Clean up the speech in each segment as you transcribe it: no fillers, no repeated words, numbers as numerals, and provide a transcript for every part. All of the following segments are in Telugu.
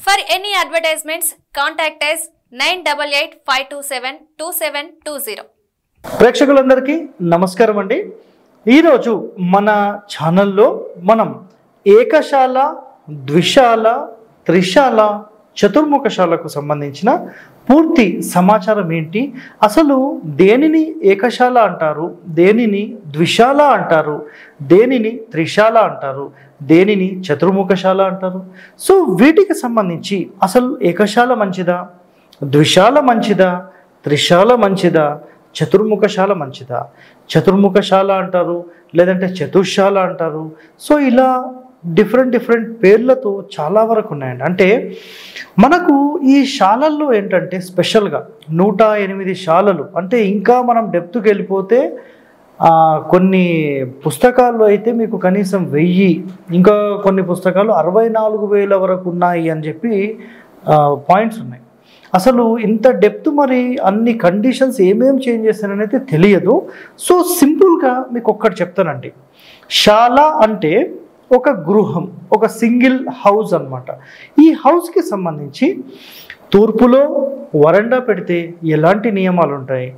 For any advertisements, contact us 9885272720. ప్రేక్షకులందరికీ నమస్కారం అండి. ఈరోజు మన ఛానల్లో మనం ఏకశాల, ద్విశాల, త్రిశాల, చతుర్ముఖశాలకు సంబంధించిన పూర్తి సమాచారం ఏంటి, అసలు దేనిని ఏకశాల అంటారు, దేనిని ద్విశాల అంటారు, దేనిని త్రిశాల అంటారు, దేనిని చతుర్ముఖశాల అంటారు. సో వీటికి సంబంధించి అసలు ఏకశాల మంచిదా, ద్విశాల మంచిదా, త్రిశాల మంచిదా, చతుర్ముఖశాల మంచిదా, చతుర్ముఖశాల అంటారు లేదంటే చతుర్శాల అంటారు. సో ఇలా డిఫరెంట్ పేర్లతో చాలా వరకు ఉన్నాయండి. అంటే మనకు ఈ శాలల్లో ఏంటంటే స్పెషల్గా 108 శాలలు, అంటే ఇంకా మనం డెప్త్కి వెళ్ళిపోతే కొన్ని పుస్తకాల్లో అయితే మీకు కనీసం 1000, ఇంకా కొన్ని పుస్తకాలు 64,000 వరకు ఉన్నాయి అని చెప్పి పాయింట్స్ ఉన్నాయి. అసలు ఇంత డెప్త్, మరి అన్ని కండిషన్స్ ఏమేమి చేంజ్ చేస్తానని అయితే తెలియదు. సో సింపుల్గా మీకు ఒక్కటి చెప్తానండి. శాల అంటే ఒక గృహం, ఒక సింగిల్ హౌస్ అన్నమాట. ఈ హౌస్కి సంబంధించి తూర్పులో వరండా పెడితే ఎలాంటి నియమాలు ఉంటాయి,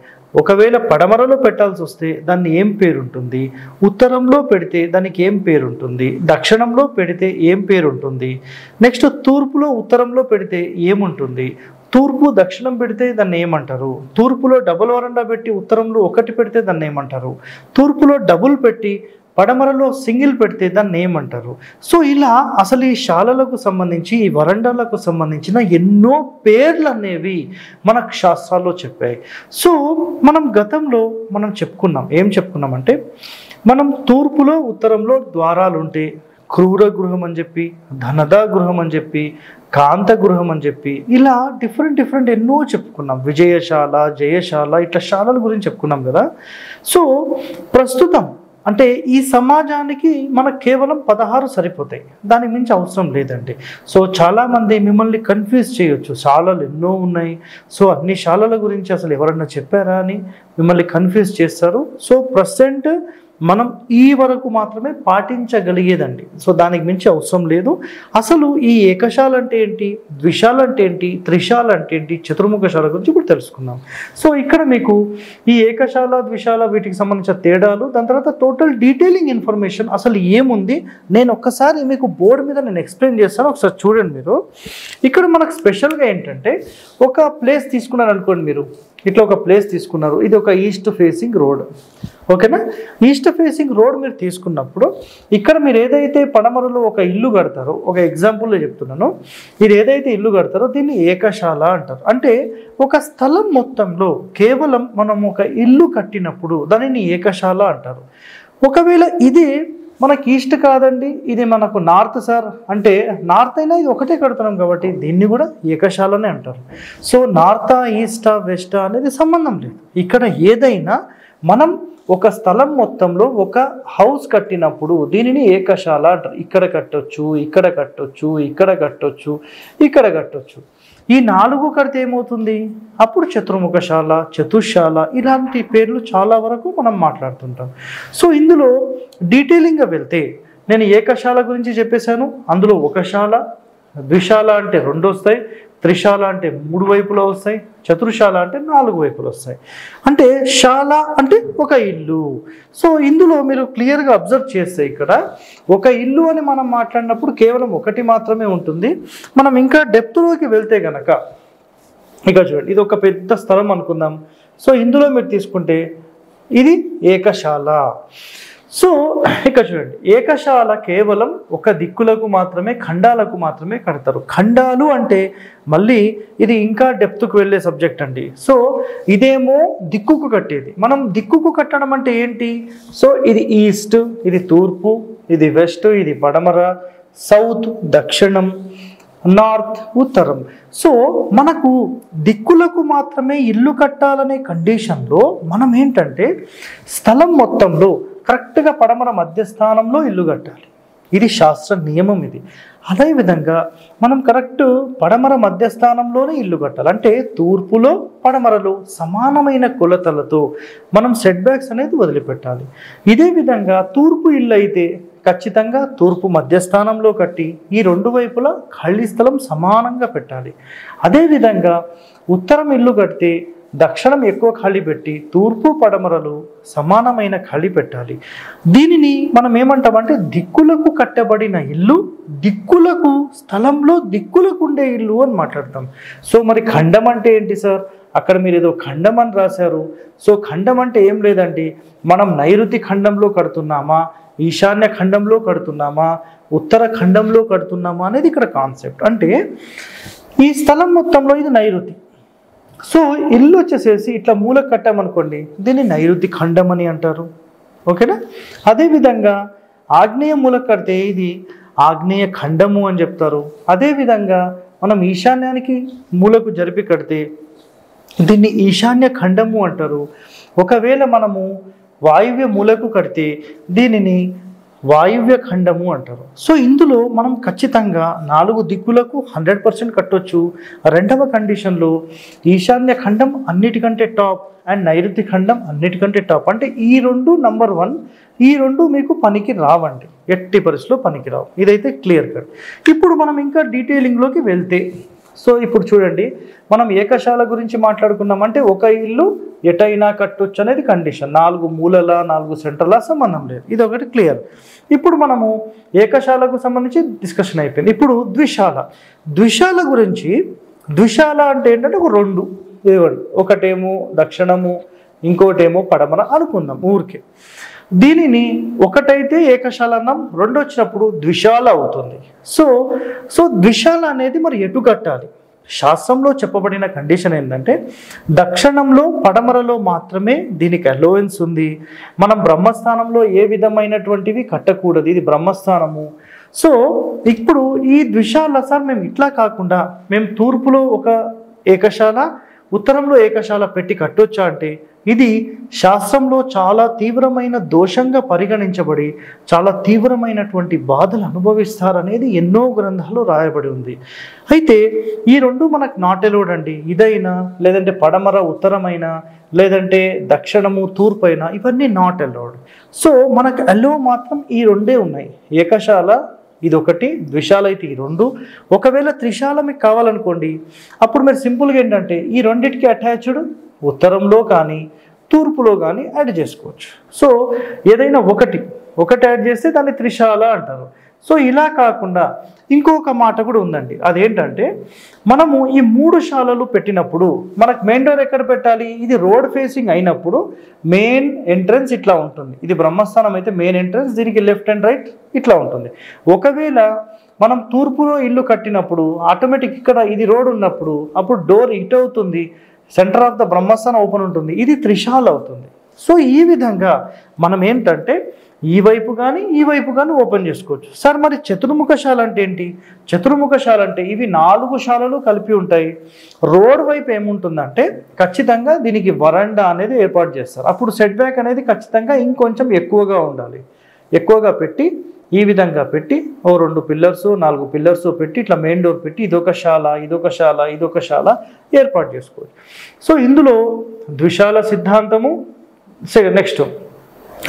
ఒకవేళ పడమరలో పెట్టాల్సి వస్తే దాన్ని ఏం పేరు ఉంటుంది, ఉత్తరంలో పెడితే దానికి ఏం పేరు ఉంటుంది, దక్షిణంలో పెడితే ఏం పేరు ఉంటుంది, నెక్స్ట్ తూర్పులో ఉత్తరంలో పెడితే ఏముంటుంది, తూర్పు దక్షిణం పెడితే దాన్ని ఏమంటారు, తూర్పులో డబుల్ వరండా పెట్టి ఉత్తరంలో ఒకటి పెడితే దాన్ని ఏమంటారు, తూర్పులో డబుల్ పెట్టి పడమరలో సింగిల్ పెడితే దాన్ని ఏమంటారు. సో ఇలా అసలు ఈ శాలలకు సంబంధించి, ఈ వరండాలకు సంబంధించిన ఎన్నో పేర్లు అనేవి మనకు శాస్త్రాల్లో చెప్పాయి. సో మనం గతంలో చెప్పుకున్నాం, ఏం చెప్పుకున్నామంటే మనం తూర్పులో ఉత్తరంలో ద్వారాలు ఉంటే క్రూర గృహం అని చెప్పి, ధనదా గృహం అని చెప్పి, కాంత గృహం అని చెప్పి, ఇలా డిఫరెంట్ ఎన్నో చెప్పుకున్నాం. విజయశాల, జయశాల, ఇట్లా శాలల గురించి చెప్పుకున్నాం కదా. సో ప్రస్తుతం అంటే ఈ సమాజానికి మనకు కేవలం 16 సరిపోతాయి, దానికి మించి అవసరం లేదండి. సో చాలామంది మిమ్మల్ని కన్ఫ్యూజ్ చేయొచ్చు, శాలలు ఎన్నో ఉన్నాయి, సో అన్ని శాలల గురించి అసలు ఎవరన్నా చెప్పారా అని మిమ్మల్ని కన్ఫ్యూజ్ చేస్తారు. సో ప్రజెంట్ మనం ఈ వరకు మాత్రమే పాటించగలిగేదండి. సో దానికి మించి అవసరం లేదు. అసలు ఈ ఏకశాల అంటే ఏంటి, ద్విశాల అంటే ఏంటి, త్రిశాల అంటే ఏంటి, చతుర్ముఖశాల గురించి ఇప్పుడు తెలుసుకుందాం. సో ఇక్కడ మీకు ఈ ఏకశాల, ద్విశాల వీటికి సంబంధించిన తేడాలు, దాని తర్వాత టోటల్ డీటెయిలింగ్ ఇన్ఫర్మేషన్ అసలు ఏముంది నేను ఒక్కసారి మీకు బోర్డు మీద నేను ఎక్స్ప్లెయిన్ చేస్తాను, ఒకసారి చూడండి మీరు. ఇక్కడ మనకు స్పెషల్గా ఏంటంటే ఒక ప్లేస్ తీసుకున్నారు అనుకోండి, మీరు ఇట్లా ఒక ప్లేస్ తీసుకున్నారు, ఇది ఒక ఈస్ట్ ఫేసింగ్ రోడ్, ఓకేనా. ఈస్ట్ ఫేసింగ్ రోడ్ మీరు తీసుకున్నప్పుడు ఇక్కడ మీరు ఏదైతే పడమరలో ఒక ఇల్లు కడతారో, ఒక ఎగ్జాంపుల్లో చెప్తున్నాను, మీరు ఏదైతే ఇల్లు కడతారో దీన్ని ఏకశాల అంటారు. అంటే ఒక స్థలం మొత్తంలో కేవలం మనం ఒక ఇల్లు కట్టినప్పుడు దానిని ఏకశాల అంటారు. ఒకవేళ ఇది మనకి ఈస్ట్ కాదండి, ఇది మనకు నార్త్ సార్ అంటే, నార్త్ అయినా ఇది ఒకటే కడుతున్నాం కాబట్టి దీన్ని కూడా ఏకశాలనే అంటారు. సో నార్తా, ఈస్టా, వెస్టా అనేది సంబంధం లేదు. ఇక్కడ ఏదైనా మనం ఒక స్థలం మొత్తంలో ఒక హౌస్ కట్టినప్పుడు దీనిని ఏకశాల అంటారు. ఇక్కడ కట్టొచ్చు, ఇక్కడ కట్టొచ్చు, ఇక్కడ కట్టొచ్చు, ఇక్కడ కట్టొచ్చు. ఈ 4 కడితే ఏమవుతుంది, అప్పుడు చతుర్ముఖశాల, చతుర్శాల, ఇలాంటి పేర్లు చాలా వరకు మనం మాట్లాడుతుంటాం. సో ఇందులో డీటెయిలింగ్గా వెళ్తే నేను ఏకశాల గురించి చెప్పేశాను, అందులో ఒక శాల, ద్విశాల అంటే 2 వస్తాయి, త్రిశాల అంటే 3 వైపులో వస్తాయి, చతుర్శాల అంటే 4 వైపులు వస్తాయి. అంటే శాల అంటే ఒక ఇల్లు. సో ఇందులో మీరు క్లియర్గా అబ్జర్వ్ చేస్తే ఇక్కడ ఒక ఇల్లు అని మనం మాట్లాడినప్పుడు కేవలం ఒకటి మాత్రమే ఉంటుంది. మనం ఇంకా డెప్త్లోకి వెళ్తే గనక ఇక్కడ చూడండి, ఇది ఒక పెద్ద స్థలం అనుకుందాం. సో ఇందులో మీరు తీసుకుంటే ఇది ఏకశాల. సో ఇక్కడ చూడండి, ఏకశాల కేవలం ఒక దిక్కులకు మాత్రమే, ఖండాలకు మాత్రమే కడతారు. ఖండాలు అంటే మళ్ళీ ఇది ఇంకా డెప్త్కు వెళ్ళే సబ్జెక్ట్ అండి. సో ఇదేమో దిక్కుకు కట్టేది. మనం దిక్కుకు కట్టడం అంటే ఏంటి, సో ఇది ఈస్ట్, ఇది తూర్పు, ఇది వెస్ట్, ఇది పడమర, సౌత్ దక్షిణం, నార్త్ ఉత్తరం. సో మనకు దిక్కులకు మాత్రమే ఇల్లు కట్టాలనే కండిషన్లో మనం ఏంటంటే స్థలం మొత్తంలో కరెక్ట్గా పడమర మధ్యస్థానంలో ఇల్లు కట్టాలి. ఇది శాస్త్ర నియమం. ఇది అదేవిధంగా మనం కరెక్ట్ పడమర మధ్యస్థానంలోనే ఇల్లు కట్టాలి. అంటే తూర్పులో పడమరలో సమానమైన కొలతలతో మనం సెట్ బ్యాక్స్ అనేది వదిలిపెట్టాలి. ఇదే విధంగా తూర్పు ఇల్లు అయితే ఖచ్చితంగా తూర్పు మధ్యస్థానంలో కట్టి ఈ రెండు వైపులా ఖాళీ స్థలం సమానంగా పెట్టాలి. అదేవిధంగా ఉత్తరం ఇల్లు కడితే దక్షిణం ఎక్కువ ఖాళీ పెట్టి తూర్పు పడమరలు సమానమైన ఖాళీ పెట్టాలి. దీనిని మనం ఏమంటామంటే దిక్కులకు కట్టబడిన ఇల్లు, దిక్కులకు స్థలంలో దిక్కులకు ఉండే ఇల్లు అని మాట్లాడతాం. సో మరి ఖండం అంటే ఏంటి సార్? అక్కడ మీరు ఏదో ఖండం అని రాశారు. సో ఖండం అంటే ఏం లేదండి, మనం నైరుతి ఖండంలో కడుతున్నామా, ఈశాన్య ఖండంలో కడుతున్నామా, ఉత్తర ఖండంలో కడుతున్నామా అనేది ఇక్కడ కాన్సెప్ట్. అంటే ఈ స్థలం మొత్తంలో ఇది నైరుతి. సో ఇల్లు వచ్చేసేసి ఇట్లా మూలకు కట్టామనుకోండి, దీన్ని నైరుతి ఖండం అని అంటారు. ఓకేనా? అదేవిధంగా ఆగ్నేయ మూలకు కడితే ఇది ఆగ్నేయ ఖండము అని చెప్తారు. అదేవిధంగా మనం ఈశాన్యానికి మూలకు జరిపి కడితే దీన్ని ఈశాన్య ఖండము అంటారు. ఒకవేళ మనము వాయువ్య మూలకు కడితే దీనిని వాయువ్య ఖండము అంటారు. సో ఇందులో మనం ఖచ్చితంగా 4 దిక్కులకు 100% కట్టొచ్చు. రెండవ కండిషన్లో ఈశాన్య ఖండం అన్నిటికంటే టాప్ అండ్ నైరుతి ఖండం అన్నిటికంటే టాప్. అంటే ఈ రెండు నంబర్ 1, ఈ రెండు మీకు పనికి రావండి, ఎట్టి పరిస్థితిలో పనికి రావు. ఇదైతే క్లియర్ కట్. ఇప్పుడు మనం ఇంకా డీటెయిలింగ్లోకి వెళ్తే, సో ఇప్పుడు చూడండి, మనం ఏకశాల గురించి మాట్లాడుకున్నామంటే ఒక ఇల్లు ఎటైనా కట్టొచ్చు అనేది కండిషన్. 4 మూలల 4 సెంటర్ల సంబంధం లేదు. ఇది ఒకటి క్లియర్. ఇప్పుడు మనము ఏకశాలకు సంబంధించి డిస్కషన్ అయిపోయింది. ఇప్పుడు ద్విశాల గురించి, ద్విశాల అంటే ఏంటంటే ఒక 2 ఇవ్వండి, ఒకటేమో దక్షిణము ఇంకోటేమో పడమర అనుకుందాం ఊరికే. దీనిని ఒకటైతే ఏకశాల అన్నాం, 2 వచ్చినప్పుడు ద్విశాల అవుతుంది. సో ద్విశాల అనేది మరి ఎటు కట్టాలి? శాస్త్రంలో చెప్పబడిన కండిషన్ ఏంటంటే దక్షిణంలో పడమరలో మాత్రమే దీనికి అలోవెన్స్ ఉంది. మనం బ్రహ్మస్థానంలో ఏ విధమైనటువంటివి కట్టకూడదు, ఇది బ్రహ్మస్థానము. సో ఇప్పుడు ఈ ద్విశాల సార్ మేము ఇట్లా కాకుండా మేము తూర్పులో ఒక ఏకశాల ఉత్తరంలో ఏకశాల పెట్టి కట్టొచ్చా అంటే ఇది శాస్త్రంలో చాలా తీవ్రమైన దోషంగా పరిగణించబడి చాలా తీవ్రమైనటువంటి బాధలు అనుభవిస్తారనేది ఎన్నో గ్రంథాలు రాయబడి ఉంది. అయితే ఈ రెండు మనకు నాట్ అలౌడ్ అండి. ఇదైనా లేదంటే పడమర ఉత్తరమైనా లేదంటే దక్షిణము తూర్పు అయినా ఇవన్నీ నాట్ అలౌడ్. సో మనకు అలో మాత్రం ఈ రెండే ఉన్నాయి, ఏకశాల ఇదొకటి, ద్విశాల అయితే ఈ 2. ఒకవేళ త్రిశాల మీకు కావాలనుకోండి, అప్పుడు మీరు సింపుల్గా ఏంటంటే ఈ రెండింటికి అటాచ్డ్ ఉత్తరంలో కానీ తూర్పులో కానీ యాడ్ చేసుకోవచ్చు. సో ఏదైనా ఒకటి యాడ్ చేస్తే దాన్ని త్రిశాల అంటారు. సో ఇలా కాకుండా ఇంకొక మాట కూడా ఉందండి, అదేంటంటే మనము ఈ 3 శాలలు పెట్టినప్పుడు మనకు మెయిన్ డోర్ ఎక్కడ పెట్టాలి? ఇది రోడ్ ఫేసింగ్ అయినప్పుడు మెయిన్ ఎంట్రన్స్ ఇట్లా ఉంటుంది. ఇది బ్రహ్మస్థానం అయితే మెయిన్ ఎంట్రన్స్, దీనికి లెఫ్ట్ అండ్ రైట్ ఇట్లా ఉంటుంది. ఒకవేళ మనం తూర్పులో ఇల్లు కట్టినప్పుడు ఆటోమేటిక్ ఇక్కడ ఇది రోడ్ ఉన్నప్పుడు అప్పుడు డోర్ ఇటు అవుతుంది, సెంటర్ ఆఫ్ ద బ్రహ్మస్థానం ఓపెన్ ఉంటుంది, ఇది త్రిశాల అవుతుంది. సో ఈ విధంగా మనం ఏంటంటే ఈ వైపు కానీ ఈ వైపు కానీ ఓపెన్ చేసుకోవచ్చు. సార్ మరి చతుర్ముఖశాల అంటే ఏంటి? చతుర్ముఖశాల అంటే ఇవి 4 శాలలు కలిపి ఉంటాయి. రోడ్ వైపు ఏముంటుందంటే ఖచ్చితంగా దీనికి వరండా అనేది ఏర్పాటు చేస్తారు. అప్పుడు సెట్ బ్యాక్ అనేది ఖచ్చితంగా ఇంకొంచెం ఎక్కువగా ఉండాలి. ఎక్కువగా పెట్టి ఈ విధంగా పెట్టి 2 పిల్లర్స్ 4 పిల్లర్స్ పెట్టి ఇట్లా మెయిన్ డోర్ పెట్టి ఇదొక శాల ఏర్పాటు చేసుకోవచ్చు. సో ఇందులో ద్విశాల సిద్ధాంతము. నెక్స్ట్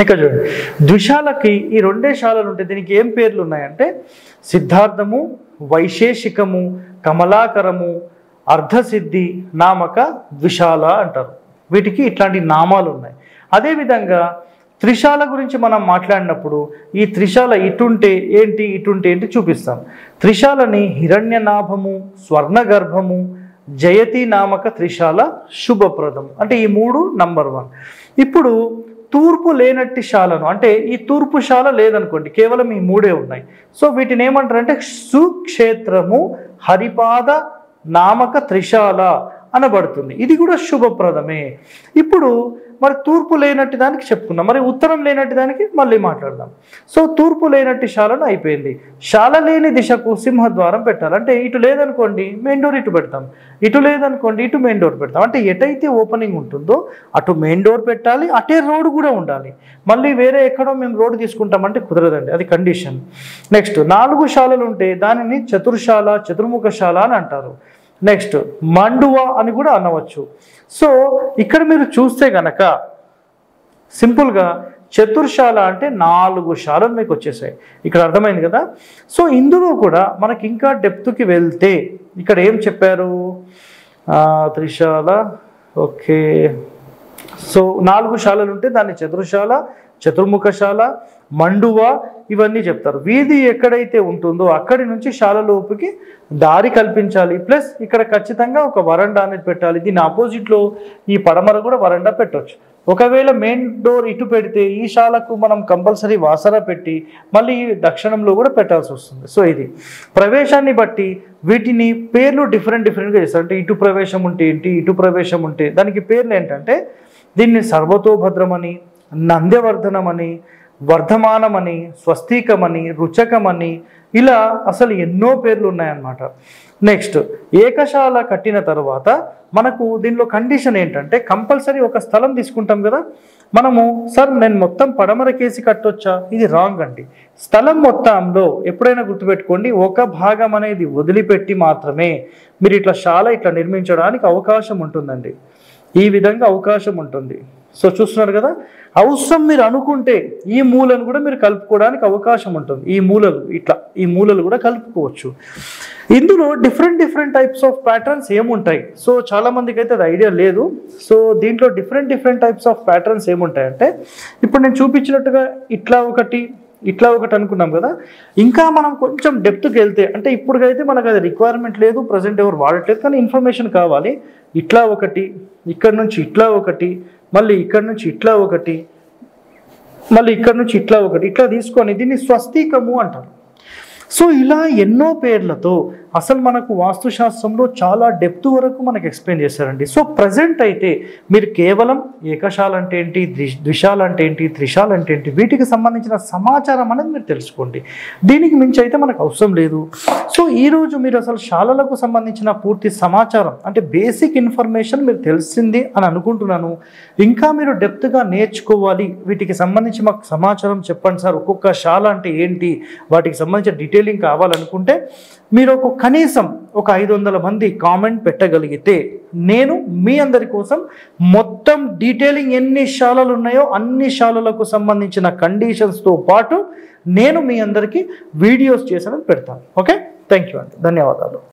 ఇక్కడ చూడండి, ద్విశాలకి ఈ 2 శాలలు ఉంటాయి. దీనికి ఏం పేర్లు ఉన్నాయంటే సిద్ధార్థము, వైశేషికము, కమలాకరము, అర్ధసిద్ధి, నామక, ద్విశాల అంటారు. వీటికి ఇట్లాంటి నామాలు ఉన్నాయి. అదేవిధంగా త్రిశాల గురించి మనం మాట్లాడినప్పుడు ఈ త్రిశాల ఇటుంటే ఏంటి చూపిస్తాం. త్రిశాలని హిరణ్యనాభము, స్వర్ణగర్భము, జయతి నామక త్రిశాల శుభప్రదం. అంటే ఈ 3 నంబర్ 1. ఇప్పుడు తూర్పు లేనట్టి శాలను అంటే ఈ తూర్పు శాల లేదనుకోండి, కేవలం ఈ 3 ఉన్నాయి. సో వీటిని ఏమంటారంటే సుక్షేత్రము హరిపాద నామక త్రిశాల అనబడుతుంది. ఇది కూడా శుభప్రదమే. ఇప్పుడు మరి తూర్పు లేనట్టి దానికి చెప్పుకున్నాం, మరి ఉత్తరం లేనట్టి దానికి మళ్ళీ మాట్లాడదాం. సో తూర్పు లేనట్టి శాలను అయిపోయింది. శాల లేని దిశకు సింహద్వారం పెట్టాలి. అంటే ఇటు లేదనుకోండి మెయిన్ డోర్ ఇటు పెడతాం, ఇటు లేదనుకోండి ఇటు మెయిన్ డోర్ పెడతాం. అంటే ఎటైతే ఓపెనింగ్ ఉంటుందో అటు మెయిన్ డోర్ పెట్టాలి, అటే రోడ్ కూడా ఉండాలి. మళ్ళీ వేరే ఎక్కడో మేము రోడ్ తీసుకుంటామంటే కుదరదండి, అది కండిషన్. నెక్స్ట్ 4 శాలలు ఉంటే దానిని చతుర్శాల, చతుర్ముఖశాల అని అంటారు. నెక్స్ట్ మండువా అని కూడా అనవచ్చు. సో ఇక్కడ మీరు చూస్తే గనక సింపుల్గా చతుర్శాల అంటే 4 శాలలు మీకు వచ్చేసాయి. ఇక్కడ అర్థమైంది కదా. సో ఇందులో కూడా మనకి ఇంకా డెప్త్కి వెళ్తే ఇక్కడ ఏం చెప్పారు, త్రిశాల, ఓకే. సో 4 శాలలు ఉంటే దాన్ని చతుర్శాల, చతుర్ముఖశాల, మండువ ఇవన్నీ చెప్తారు. వీధి ఎక్కడైతే ఉంటుందో అక్కడి నుంచి శాలలోపుకి దారి కల్పించాలి. ప్లస్ ఇక్కడ ఖచ్చితంగా ఒక వరండా అనేది పెట్టాలి. దీని ఆపోజిట్లో ఈ పడమర కూడా వరండా పెట్టవచ్చు. ఒకవేళ మెయిన్ డోర్ ఇటు పెడితే ఈ శాలకు మనం కంపల్సరీ వాసర పెట్టి మళ్ళీ దక్షిణంలో కూడా పెట్టాల్సి వస్తుంది. సో ఇది ప్రవేశాన్ని బట్టి వీటిని పేర్లు డిఫరెంట్గా చేస్తారు. అంటే ఇటు ప్రవేశం ఉంటే ఏంటి, ఇటు ప్రవేశం ఉంటే దానికి పేర్లు ఏంటంటే దీన్ని సర్వతోభద్రమని, నంద్యవర్ధనమని, వర్ధమానమని, స్వస్తికమని, రుచకమని, ఇలా అసలు ఎన్నో పేర్లు ఉన్నాయన్నమాట. నెక్స్ట్ ఏకశాల కట్టిన తర్వాత మనకు దీనిలో కండిషన్ ఏంటంటే కంపల్సరీ ఒక స్థలం తీసుకుంటాం కదా మనము. సార్ నేను మొత్తం పడమరకేసి కట్టొచ్చా? ఇది రాంగ్ అండి. స్థలం మొత్తంలో ఎప్పుడైనా గుర్తుపెట్టుకోండి, ఒక భాగం అనేది వదిలిపెట్టి మాత్రమే మీరు ఇట్లా శాల ఇట్లా నిర్మించడానికి అవకాశం ఉంటుందండి. ఈ విధంగా అవకాశం ఉంటుంది. సో చూస్తున్నారు కదా, అవసరం మీరు అనుకుంటే ఈ మూలను కూడా మీరు కలుపుకోవడానికి అవకాశం ఉంటుంది. ఈ మూలలు కూడా కలుపుకోవచ్చు. ఇందులో డిఫరెంట్ టైప్స్ ఆఫ్ ప్యాటర్న్స్ ఏముంటాయి? సో చాలా మందికి అయితే అది ఐడియా లేదు. సో దీంట్లో డిఫరెంట్ టైప్స్ ఆఫ్ ప్యాటర్న్స్ ఏముంటాయంటే ఇప్పుడు నేను చూపించినట్టుగా ఇట్లా ఒకటి అనుకున్నాం కదా. ఇంకా మనం కొంచెం డెప్త్కి వెళ్తే, అంటే ఇప్పుడుకైతే మనకు అది రిక్వైర్మెంట్ లేదు, ప్రజెంట్ ఎవరు వాడట్లేదు, కానీ ఇన్ఫర్మేషన్ కావాలి. ఇట్లా ఒకటి, ఇక్కడ నుంచి ఇట్లా ఒకటి, మళ్ళీ ఇక్కడ నుంచి ఇట్లా ఒకటి, మళ్ళీ ఇక్కడ నుంచి ఇట్లా ఒకటి, ఇట్లా తీసుకొని దీన్ని స్వస్తికము అంటారు. సో ఇలా ఎన్నో పేర్లతో అసలు మనకు వాస్తుశాస్త్రంలో చాలా డెప్త్ వరకు మనకు ఎక్స్ప్లెయిన్ చేశారండి. సో ప్రజెంట్ అయితే మీరు కేవలం ఏకశాల అంటే ఏంటి, ద్విశాల అంటే ఏంటి, త్రిశాల అంటే ఏంటి, వీటికి సంబంధించిన సమాచారం అనేది మీరు తెలుసుకోండి. దీనికి మించి అయితే మనకు అవసరం లేదు. సో ఈరోజు మీరు అసలు శాలలకు సంబంధించిన పూర్తి సమాచారం అంటే బేసిక్ ఇన్ఫర్మేషన్ మీరు తెలిసింది అని అనుకుంటున్నాను. ఇంకా మీరు డెప్త్గా నేర్చుకోవాలి, వీటికి సంబంధించి మాకు సమాచారం చెప్పండి సార్, ఒక్కొక్క శాల అంటే ఏంటి, వాటికి సంబంధించిన డీటెయిలింగ్ కావాలనుకుంటే మీరు కనీసం ఒక 500 మంది కామెంట్ పెట్టగలిగితే నేను మీ అందరి కోసం మొత్తం డీటెయిలింగ్ ఎన్ని శాలలు ఉన్నాయో అన్ని శాలలకు సంబంధించిన కండిషన్స్తో పాటు నేను మీ అందరికీ వీడియోస్ చేసి పెడతాను. ఓకే, థ్యాంక్ యూ అండి, ధన్యవాదాలు.